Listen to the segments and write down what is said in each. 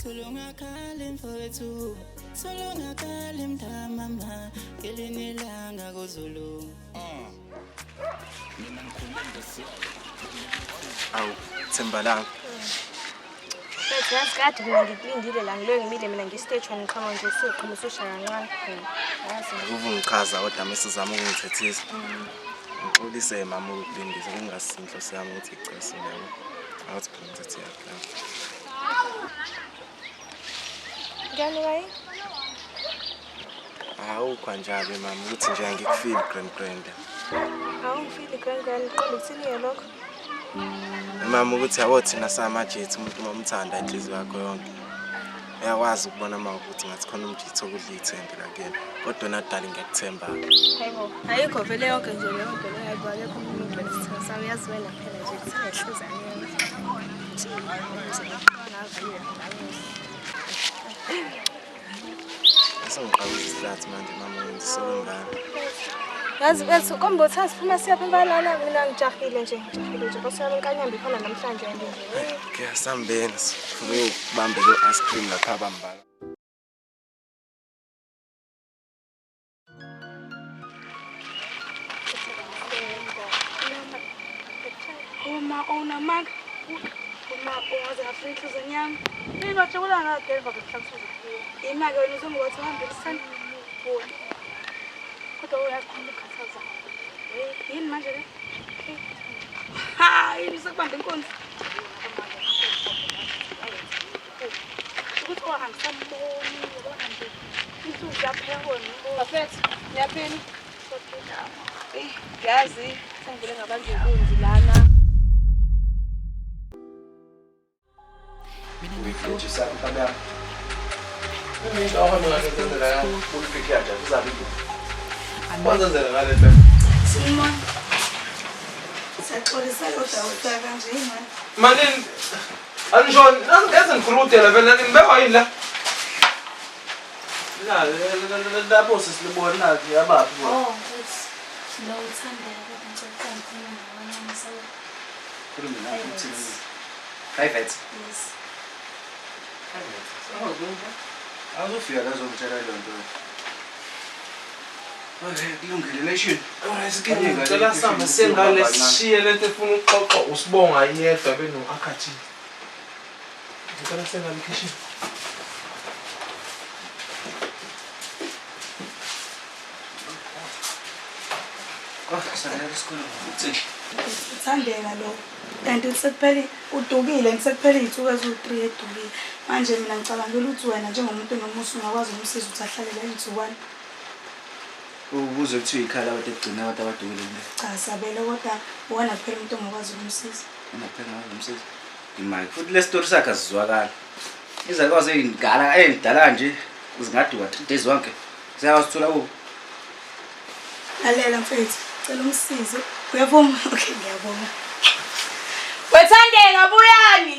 Tulunga kalim mfowethu, tulunga kalim mama, elinelanga kozulu. Mina ngikhuluma ngesi. Awu, Thembalanga. Bese yasikade mina ngikulindile la ngilo ngimile mina ngistage ngiqhama nje siqhuma usushaya kancane. Yazi Ukungichaza kodwa mesizama ukungithethisa. Ngixolise mama ukulindisa kungasinhlo sami ukuthi icese leyo. Awuthi phela ngithethe yakho. Ngani bayi? Hawu kwanjalo mama ukuthi nje ngikufeel grand. Hawu ngifile grand qala ukuthini lokho. Mama ukuthi yabo thina samajethi umuntu momthanda inhliziyo yakho yonke. Uyakwazi ukubona uma ukuthi ngathi khona umjitho okudla ithembe lakena. Kodwa nadali ngiyakuthemba. Hayibo. Ayikho vele yonke nje leyo nto leyo ayibhalekho umuntu wesithina sami yazi wena phela nje sinehliziyo Sengiqhawuza islathi manje mama ngisebengayo. Yazi bethu kombo thatha phuma siyapha imbalana mina ngijahile nje basiyaba enkanyambi khona namhlanje nje. Ngiyasambena sifuna ukubamba lo ice cream lapha bambala. Uma ona mag uma owazi Afrika zanyama mina jabula ngakhe bakuthamsuza imake wena uzongowathi uhambile sana kodwa uyakhona ukukhathaza yini manje le hayi nisakubamba inkonzo ukuthi wahambisaniboni yabona nje insuku yaphekona bafethu niyaphila yazi sengivele ngabantu inkunzi lana. Weekend sabe trabalhar. Eu não dá uma trabalhar, por que é já sabe tudo. Quantas anos vai ter? Simon. Saxolisa kodwa kanje manje. Manin anjon, ngeze ngikhulutela phela nimbewa yini la? La boss silibona nathi yabapi. Oh, it's no Sunday kodwa ngicela ukukhuluma nabanye amasala. Khuluma nathi. Private. Yes. Azofika la zongitshela le nto. Okay, kulungile nation. Ngicela samba sengale sishiye lento efuna uxoxa usibonga yedwa beno akhathi. Ngicela sengale kitchen. Sanele isikole uthi Uthandeka lo kanti sekupheli udukile ngisekupheli izinsuku ezu3 edukile manje mina ngicabangela ukuthi wena njengomuntu nomusa ungakwazi umsiza ukuthi ahlale la insukwani ubuze kuthiwa ikhala abantu egcina abantu abadukile nje cha sabele kodwa wona kuphela umuntu ongakwazi ukumsiza unaphela ngomsebenzi imali futhi le story sakhe azizwakala izakwazi ey'ndala kanje uzingaduka 3 days wonke siyawasithola ku lalela mfethu cela umsize uyavuma okay ngiyabonga Wethandeka buyani.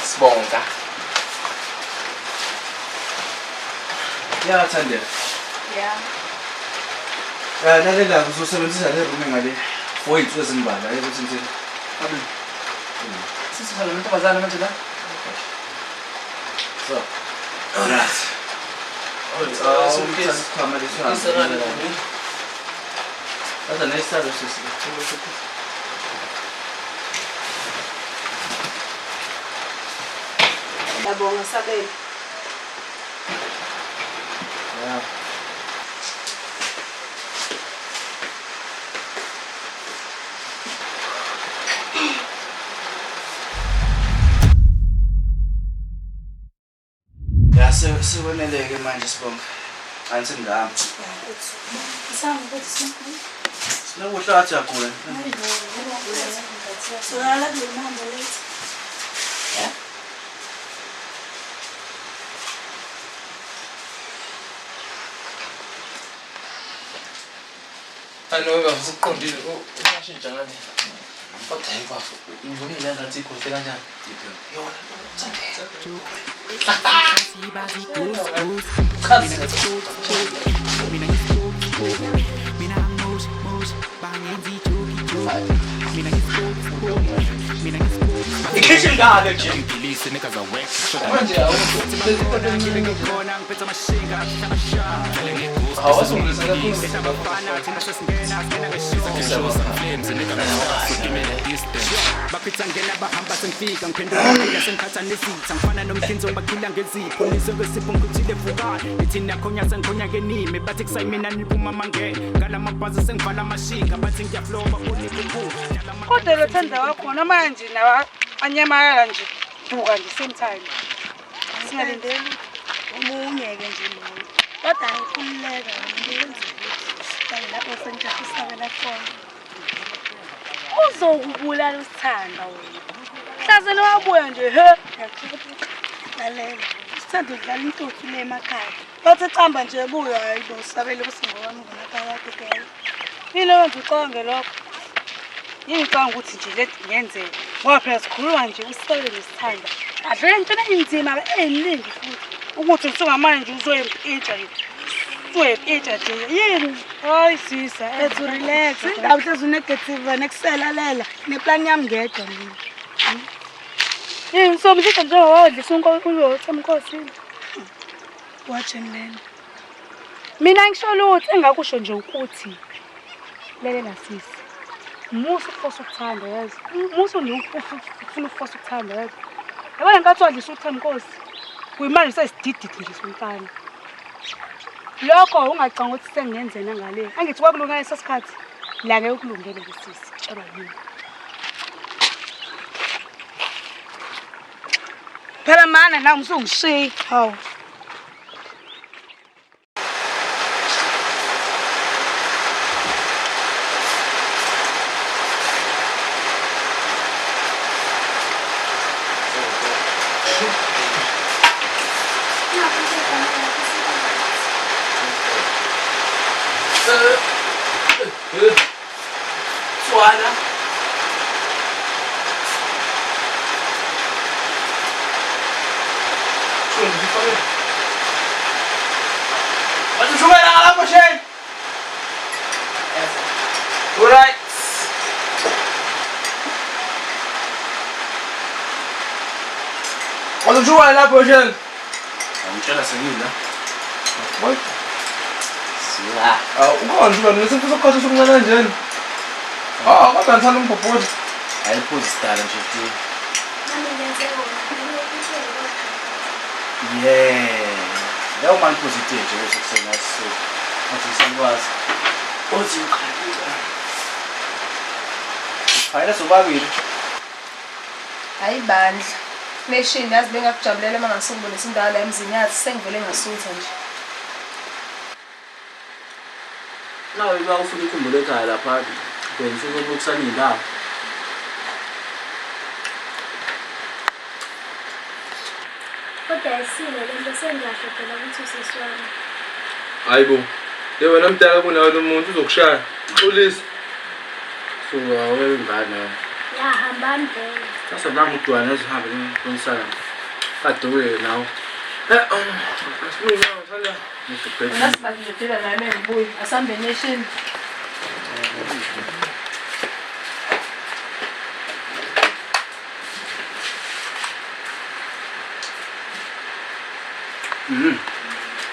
Sibonga. Ya Thandeka. Yeah. Lalela uzosebenzisa le room ngale for insuku ezimbalwa ukuthi nje abe sisihlala nentombazana manje la so right okay sikhama lesihamba hata nesitalo sisi ngiyabonga sabele yeah. Sekweneleke manje sibonga. Angithi ngihamba. Sami ukuthi simkhulu Sinokuhla athi yagula. sona la ngihamba late Anoba usiqondile uyashintsha ngani? Kodwa yibafu. Ngibonile ngathi ikhohle kanjani? Yona. Mina ang most bangin ikhishini ngale nje bakhithangena bahamba sengifika ngiphendula ngifika sengikhatha nezitha ngifana nomkhinzo bakhila ngezipho nizokesipho ngikuthile vukani ithi nakhonya sengikhona kenime bathi kusayimina niphuma mangeke ngalamabhazi sengivala amashinga bathi ngiyafloba kunikukhulu kodwa lo thanda wakhona manje nawa anyamalala nje buka nje same time singalindeli omunye-ke nje loyo kodwa ngikhululeka ngiyenza ukuthi kanye lapho sengijafisabela khona uzokubulala usithanda wena hlaze nowabuya nje he lalela sithanda ukudlala intuthu le emakhaya bathi camba nje buyo hayi bosabele kusingowami ngonaphakade phela yini wenza ucange lokho yini ucanga ukuthi nje lento ngiyenzeka ngoba phela sikhuluma nje usisebele nesithanda adle into enzima eyiningi futhi ukuthi usungamanje uzoyempitsha nje yini hayi sisa let's relax indaba sezunegative nekuselalela neplan yami ngedwa mina yini somshitha njengowadle sunkokuyothi emkhosini watshe mlena mina ngisho lutho engakusho nje ukuthi lelela sisi musu ufosa ukuthanda yazi musu ufuna ufosa ukuthanda yazi yabona nkathi wadlisa uthi emkhosi kuyimanje sesidididi nje somfana lokho ungacanga ukuthi sengenzena ngale angithi kwakulungana lesikhathi la ke ukulungele kusisi tshelwa yini phela mana nawe usungishiya hawu Suana Masuk lapho Shane. Alright. Masuk lapho Shane. Angitshela sengila. What? Sila. Ukhona nje bani lesifisa ukukhatha sokuncane kanjani? Kodwa ngithanda umbhobhozi. Ayiphuzi sidala nje ti. nami ngenze wona Yeah. Leyo manje positive nje bese kusena so. Athi sengikwazi. Othi ukhalula. Hayla sobabili. Hayi bandla. Nation yazi bengakujabulela mangasungibonisa indawo la emzini yazi sengivele ngasutha nje. Nawe ba ufuna ukukhumbula ekhaya lapha bengifuna ukukusana indawo kodwa ayisile lento sengiyahlophela ukuthi useswami Hayibo. Le wena mdala kunawe lo muntu uzokushaya. Xolisa. so awube ingane yahambani vele sasa nami udwana ezihambe ngonisana kaduwe nawe Asibuye ngithanda. ngizobheka Nasibathi nje phela naye mengibuyi asambe nation.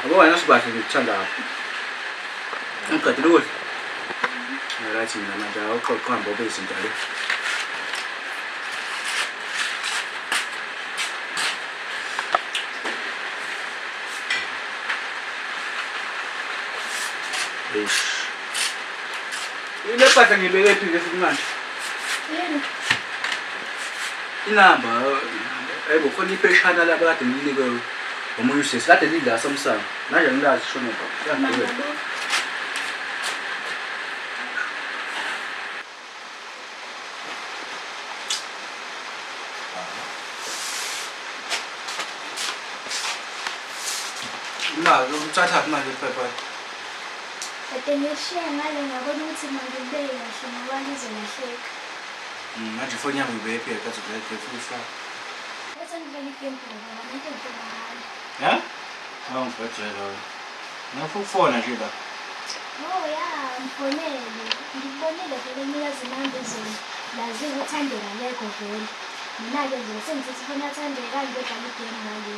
abo wena sibahle ngikuthanda apha ngiqedile ukudla ngalathi mina manje awuqoqamba obe izinto le ile pata ngibeke phi ngesimanje yini inamba ayibo khona ipheshana lapha kade nginikwe omunye usisi kade lidla samsana manje ngilazi shona baba mama yangibeka lo imali uthatha imali ephepha kade ngishiya ngale ngabona ukuthi mangibeke kahle ngoba ngizolahleka manje ifoni yami ibephi kathi vele futhi bese ngidlala igame ngoba into ngibona ya awungibhedlela ngafuna ukufona nje la Oh ya, mfonele. Ngibonile vele umnikazi nami izolo. Lazi ukuthandeka ngekho vele. Mina-ke nje sengithi sifuna athandeka kanje edlala igame ngale.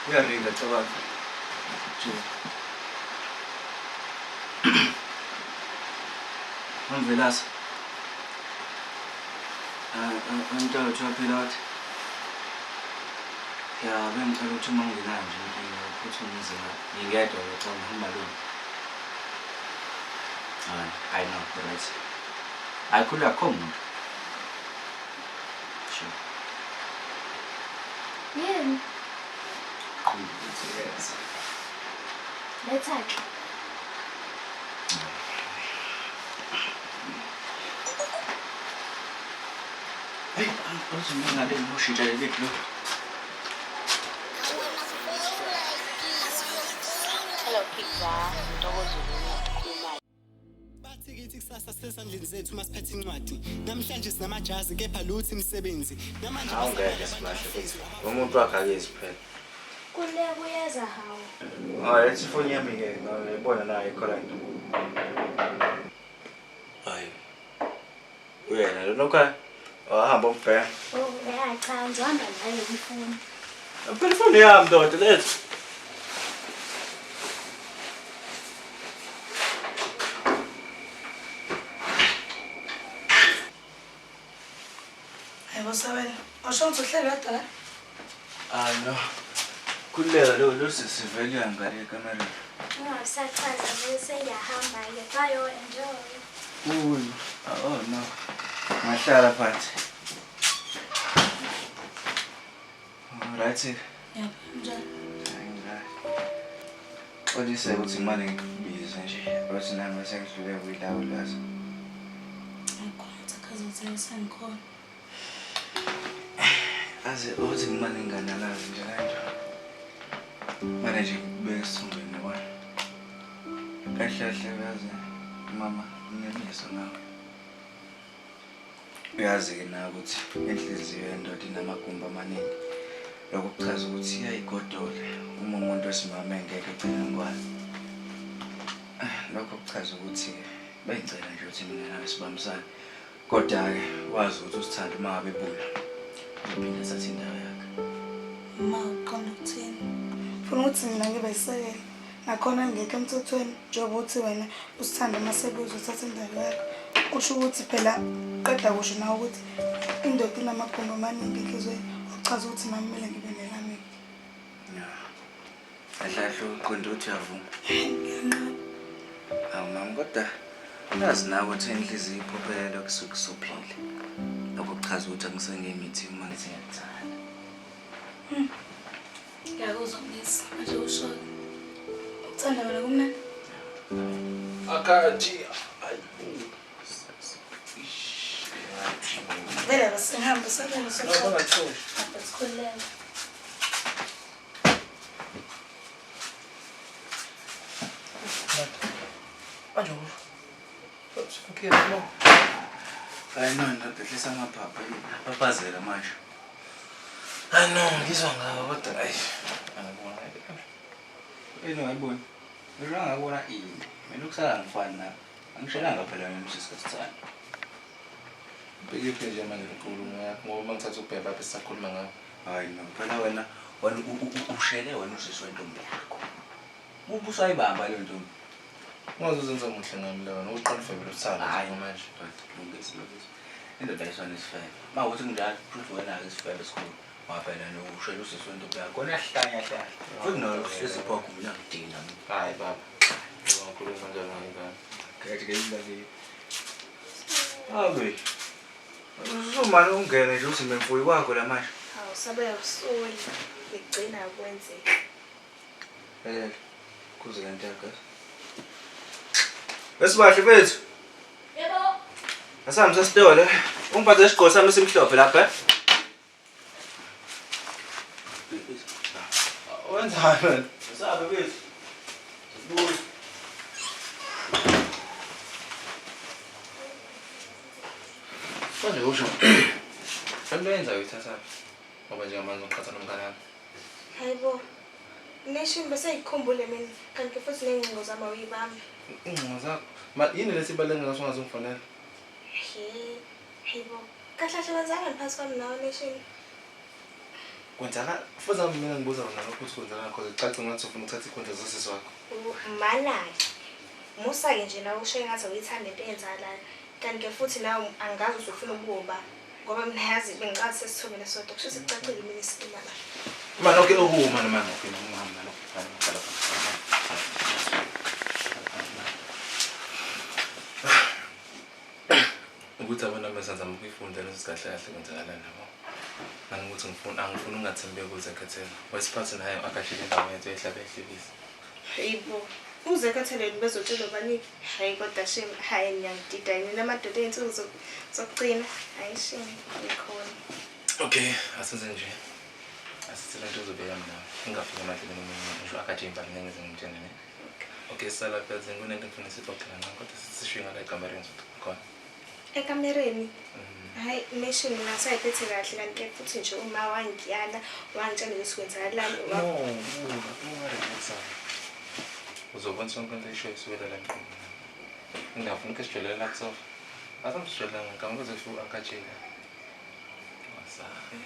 Uyaringa cabanga. Angivelasa. Antathu aphela wathi. Ya, bengicela ukuthi uma ungenayo nje inkinga uphuthumise ngingedwa cha ngihamba lona. I know, right. I could have come. Sure. Yini? Yes. Lethathu. Hey, uthi mina le ngoshintsha le lo. Hello Pizza, Ntokozulu ukhuluma. Bathikithi kusasa sesandleni zethu masiphethe incwadi. Namhlanje sinamajazi kepha luthi imisebenzi. Namanje Awungeke silahle futhi. Umuntu wakhe akeziphela. Kule kuyeza hawo. Ah, lethi phone yami ke ngiyibona nayo correct. Hayi. Uyena lo nokha. Wahamba umbheka. Oh, cha, ngihamba naye kwifoni. Phela phone yami ndoda lethi. Hayibo Sabela, washo ukuthi uhleli wedwa la? Ah no. Kulela lo sisivele ngale ekamera. Ungasachaza bese ngiyahamba-ke. Bayo enjoy. Uy, oh no. Ngahlala phansi. Right. Yebo, njalo. Xolise ukuthi imali ngikubize nje. Bathi nami sengidlule kwilawo lazo. Ayikhona khazothi sengikhona. Aze uthi imali nganalazi nje kanje. Manje nje kubeka isithungweni wona. Kahle kahle yazi mama nginemeso nawe. Uyazi ke na ukuthi inhliziyo yendoda inamagumba amaningi. Lokho kuchaza ukuthi iyayigodola uma umuntu wesimama engeke egcine ngwazi. Lokho kuchaza ukuthi bengicela nje ukuthi mina nawe sibambisane. Kodwa ke wazi ukuthi usithanda uma ngabe ebula. Uphinde sathi indawo yakhe. Ma uqonda ukuthini? Ufuna ukuthi mina ngibe yisekela. Nakhona ngeke emthethweni njengoba uthi wena usithanda amasebenzi uthatha indawo yakho. Kusho ukuthi phela qeda kusho nawe ukuthi indoda inamagumba amaningi enhlizweni. Uchaza ukuthi nami kumele ngibe nelami. Ahlahle uqonda ukuthi uyavuma. Mama kodwa uyazi nawe ukuthi inhliziyo iphophelela kusuke usuphile. Lokho kuchaza ukuthi angisengemithi uma ngithi ngiyakuthanda. Ngiyakuzwa ngisi manje usho. Uthanda wena kumnandi? Akathi Vele basihamba Sabela no bangathoshi. Sikhulele. Manje okay no. Hayi no ndoda hlisa amaphapha babazela manje. Hayi no, ngizwa ngawo kodwa ayi. Angibona. Ayiboni. Ngisho ngabona ini. Mina ukusala ngifani na. Angishelanga phela mina isikhathi. Bekephi nje manje ukhuluma yakho ngoba mangithatha ubheba bese sisakhuluma ngawo. Hayi no, phela wena ushele wena usiswe intombi yakho. Ubusayibamba le ntombi. Ungazozenza umuhle ngami lona, uqala ufebe lothanda nje manje. Lungisa. Indoda ayisona isifebe. Mawuthi kunjalo futhi wena ake isifebe esikhulu. Waphela no ushele usiswe intombi yakho. Kona hlanya. Futhi no usiziphokho mina ngidina. Hayi baba. Ungakhuluma njalo ngani? Kathi ke indaba. Hawe. Uzomani ungene nje uthi memfuyi kwakho la manje. Hawu Sabela usoli. Ngigcina kwenzeka. Kuze lento yakho. Besibahle bethu. Yebo. Asami sesitole. Ungiphathe isigqoko sami esimhlophe lapha. Wenzani wena? Sabe bethu. Sibuye. Manje usho. Into yenza uyithatha. Ngoba nje manje uqhatha nomngane wami. Hayibo. Nation bese ikhumbule mina kanti futhi nengcingo zami awuyibami. Ingcingo zakho. Ma yini lesibalenge ngaso ngazongifonela? Hayibo. Kahle wenzani phakathi kwami nawe Nation? Kwenzaka futhi mina ngibuza wena lokho ukuthi kwenzaka because icace ngathi ufuna ukuthatha ikhondla zosisi wakho. Manaki. Musa ke nje nawe usho engathi uyithanda into eyenzakalayo. Kanti futhi nawe angazi usufuna ukuba ngoba mina yazi bengiqathi sesithobela sodwa kusho sicacile mina isikima la. Man okay man okay ngihamba lokho. Ukuthi abantu abasenza ukuyifunda lesikahle kahle kwenzakala nabo. Nangokuthi angifuni ungathembeki kuZekhathela. Wesiphathi naye akashile indawo yethu ehlabe ehlekisa. Hayibo. UZekhatheleni bezotshela bani hayi kodwa shame hayi ngiyangidida yini namadoda ensuku zokugcina hayi shame ikhona. Okay, asenze nje. Asithela into uzobeka mina. Ngingafika emadleleni ngisho akaje impali ngeze ngitshene ne. Okay, sala phezulu kunento engifuna sixoxela nawe kodwa sisishiya ngala ekamereni khona. Ekamereni? Hayi Nation ngasayiphethe kahle kanti futhi nje uma wangiyala wangitshela lesikwenzakalani. Uzobona sonke into esho iswela la emqondo. Ngiyafuna ukujwelela la kusofa. Asamsijwelela ngikama kuze fu akatshela. Wasabe.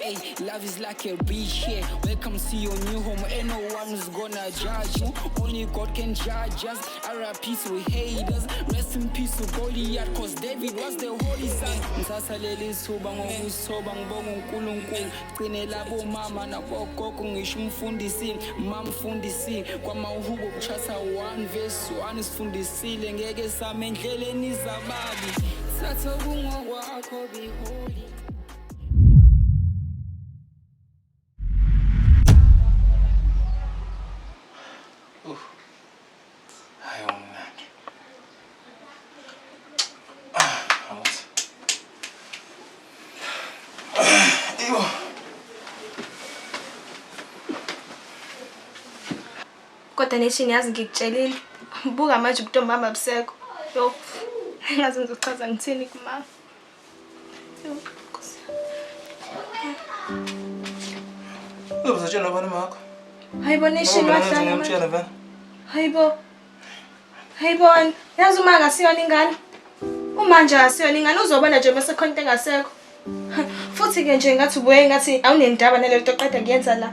Hey, love is like a beach here. Welcome to your new home. Ain't no one who's gonna judge you. Only God can judge us. R.I.P. to haters. Rest in peace to Goliath. Cause David was the holy son. Ngisasaleli suba ngokusoba ngibonga uNkulunkulu. Gcine labo mama nabogogo ngisho umfundisi. Mamfundisi kwamawuhubo kuchasa 1 verse 1 sifundisile ngeke same endleleni zababi. Thatha kungokwakho be holy. Kodwa Nation yazi ngikutshelile. Buka manje ubutombi bami abusekho. Yo. Ngaze ngizochaza ngithini kumama. Yo. Uzotshela bani makho? Hayibo Nation wahlala manje. Hayibo. Yazi uma ngasiyona ingane. Uma nje asiyona ingane uzobona nje bese khona into engasekho. Futhi ke nje ngathi ubuye ngathi awunendaba nalelo toqeda ngiyenza la.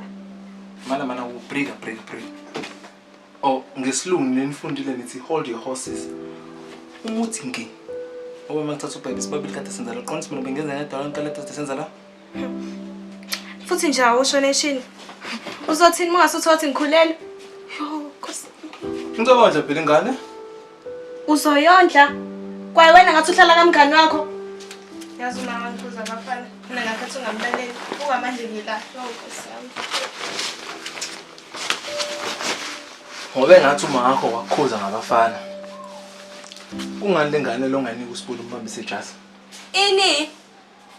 Mana break. Oh, ngesilungu nenifundile nithi hold your horses. Umuthi ngi. Owe makuthatha ubhebe sibabili kade senza la qonisa mina bengenza ngedwa lonke lento senza la. Futhi nje awusho Nation. Uzothini mangasuthi wathi ngikhulele? Yo, Nkosi. Ngizobandla phela ingane. Uzoyondla. Kwaye wena ngathi uhlala kamngani wakho. Yazi uma ngikuza abafana. Mina ngakhathi ungamlaleli. Buka manje ngila. Yo, Nkosi yami. Ngobe ngathi uma ngakho wakukhuza ngabafana. Kungani lengane lo nganika usibulu umbambise ejasi? Ini?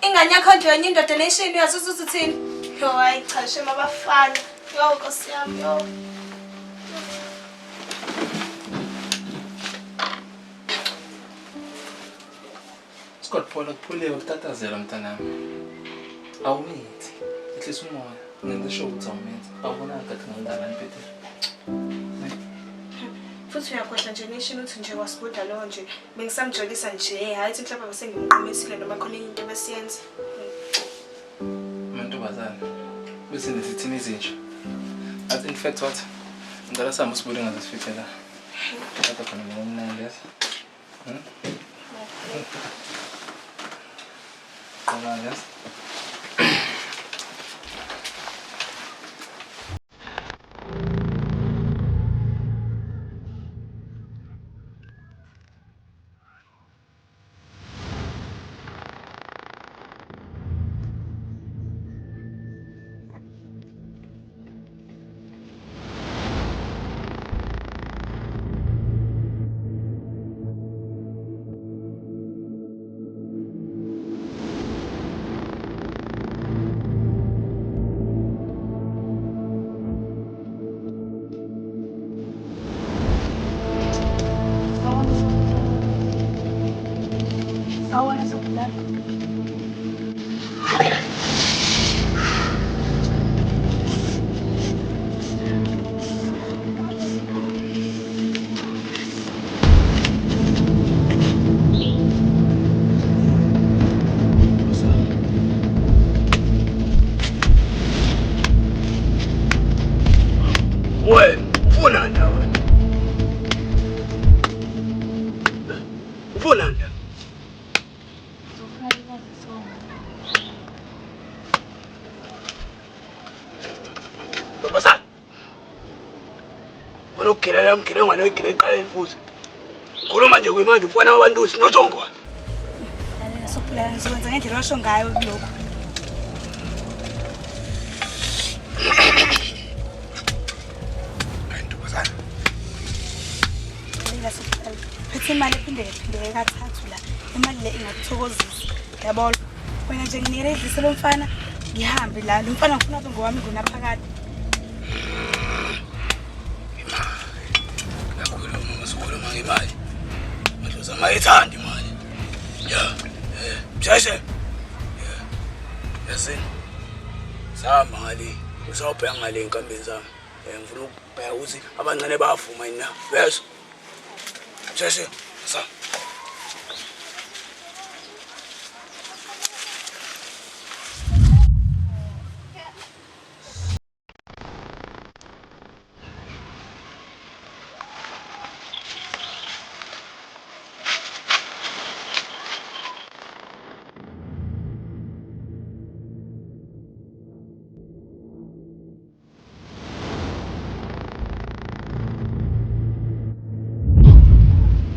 Ingane yakho nje yona indoda Nation uyasuthi uthini? Yo, hayi cha shema abafana. Yo, Nkosi yami, yo. Sikothola kuphulewe ukutatazela mntanami. Awumithi. Ehlisa umoya. Ngenza sure ukuthi awumithi. Awubonanga kathi ngangidala nibhedela. Futhi uyakhohlwa nje Nation uthi nje wasibuda lo nje bengisamjolisa nje hayi ukuthi mhlawumbe bese ngimqomisile noma khona into ebesiyenza. Mantombazane. Bese nesithini izinja. At in fact what? Ngicela sami usibule ngazisifithe la. Kodwa khona ngomnandi yes. Qala yes. Awona sokudala. Ué, Fulana. Fulana. Baba, ukukhilela mkhile ngwane uyikhile eqaleni futhi. Khuluma nje kwemanje ufana wabantu sinothongwa. Lalela sokuphela ngizokwenza ngendlela washo ngayo lokho. Ayintokozana. Lalela sokuphela. Phethe imali ephindeke kathathu la. Imali le ingakuthokozisa. Yabona. Wena nje nginike idlise lo mfana ngihambe la. Lo mfana ngifuna abe ngowami ngonaphakade. Imali madlozi amayithanda imali msheshe yazini sahamba ngale usawubheka ngale enkambeni zami ngifuna ukubheka ukuthi abancane bayavuma yini na beso msheshe sa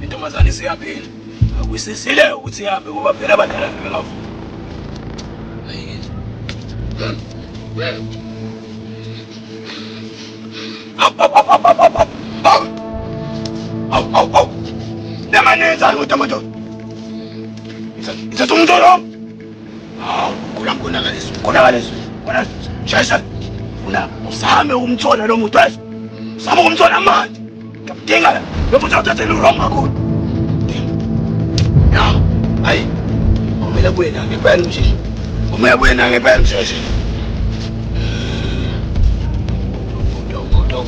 intombazane isiyaphila akwisisile ukuthi ihambe ngoba phela abadala bengavuma ayithi nemanenzani ukuthi amadoda ithatha umntolo kunakalesi shesha funa uzame ukumthola lo muntu wese uzame ukumthola manje ngiyakudinga la futhi awuthathele urongo kakhulu ya hayi kumele buye ngempela msheshe kumele buye ngempela msheshe kodwa